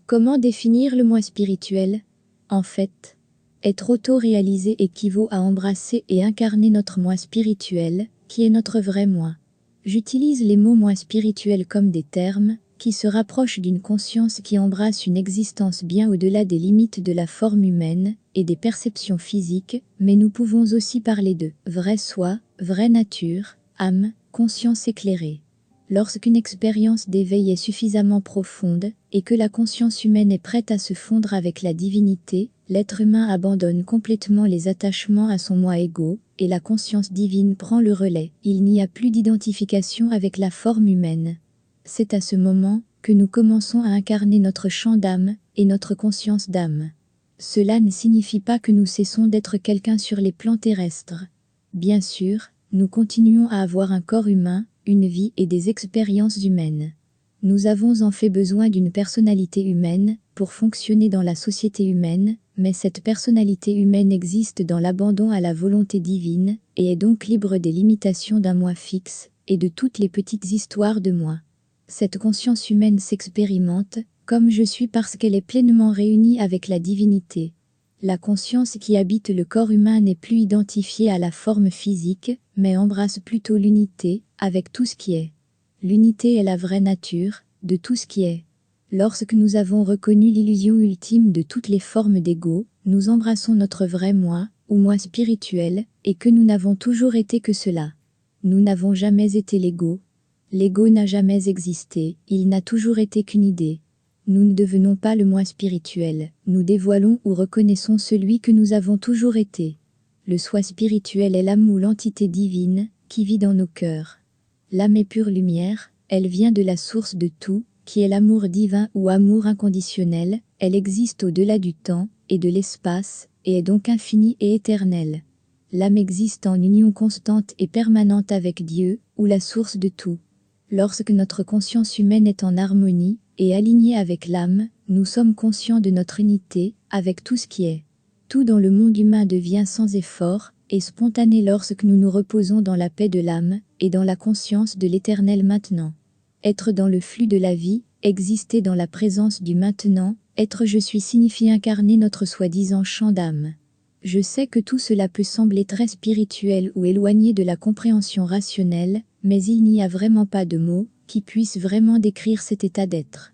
Comment définir le moi spirituel? En fait, être auto-réalisé équivaut à embrasser et incarner notre moi spirituel, qui est notre vrai moi. J'utilise les mots moi spirituel comme des termes qui se rapprochent d'une conscience qui embrasse une existence bien au-delà des limites de la forme humaine et des perceptions physiques, mais nous pouvons aussi parler de vrai soi, vraie nature, âme, conscience éclairée. Lorsqu'une expérience d'éveil est suffisamment profonde et que la conscience humaine est prête à se fondre avec la divinité, l'être humain abandonne complètement les attachements à son moi égaux et la conscience divine prend le relais. Il n'y a plus d'identification avec la forme humaine. C'est à ce moment que nous commençons à incarner notre champ d'âme et notre conscience d'âme. Cela ne signifie pas que nous cessons d'être quelqu'un sur les plans terrestres. Bien sûr, nous continuons à avoir un corps humain, une vie et des expériences humaines. Nous avons en fait besoin d'une personnalité humaine pour fonctionner dans la société humaine, mais cette personnalité humaine existe dans l'abandon à la volonté divine et est donc libre des limitations d'un moi fixe et de toutes les petites histoires de moi. Cette conscience humaine s'expérimente comme je suis parce qu'elle est pleinement réunie avec la divinité. La conscience qui habite le corps humain n'est plus identifiée à la forme physique, mais embrasse plutôt l'unité avec tout ce qui est. L'unité est la vraie nature de tout ce qui est. Lorsque nous avons reconnu l'illusion ultime de toutes les formes d'ego, nous embrassons notre vrai moi, ou moi spirituel, et que nous n'avons toujours été que cela. Nous n'avons jamais été l'ego. L'ego n'a jamais existé, il n'a toujours été qu'une idée. Nous ne devenons pas le moi spirituel, nous dévoilons ou reconnaissons celui que nous avons toujours été. Le soi spirituel est l'âme ou l'entité divine qui vit dans nos cœurs. L'âme est pure lumière, elle vient de la source de tout, qui est l'amour divin ou amour inconditionnel, elle existe au-delà du temps et de l'espace, et est donc infinie et éternelle. L'âme existe en union constante et permanente avec Dieu, ou la source de tout. Lorsque notre conscience humaine est en harmonie et alignée avec l'âme, nous sommes conscients de notre unité avec tout ce qui est. Tout dans le monde humain devient sans effort et spontané lorsque nous nous reposons dans la paix de l'âme et dans la conscience de l'éternel maintenant. Être dans le flux de la vie, exister dans la présence du maintenant, être je suis signifie incarner notre soi-disant champ d'âme. Je sais que tout cela peut sembler très spirituel ou éloigné de la compréhension rationnelle, mais il n'y a vraiment pas de mots qui puissent vraiment décrire cet état d'être.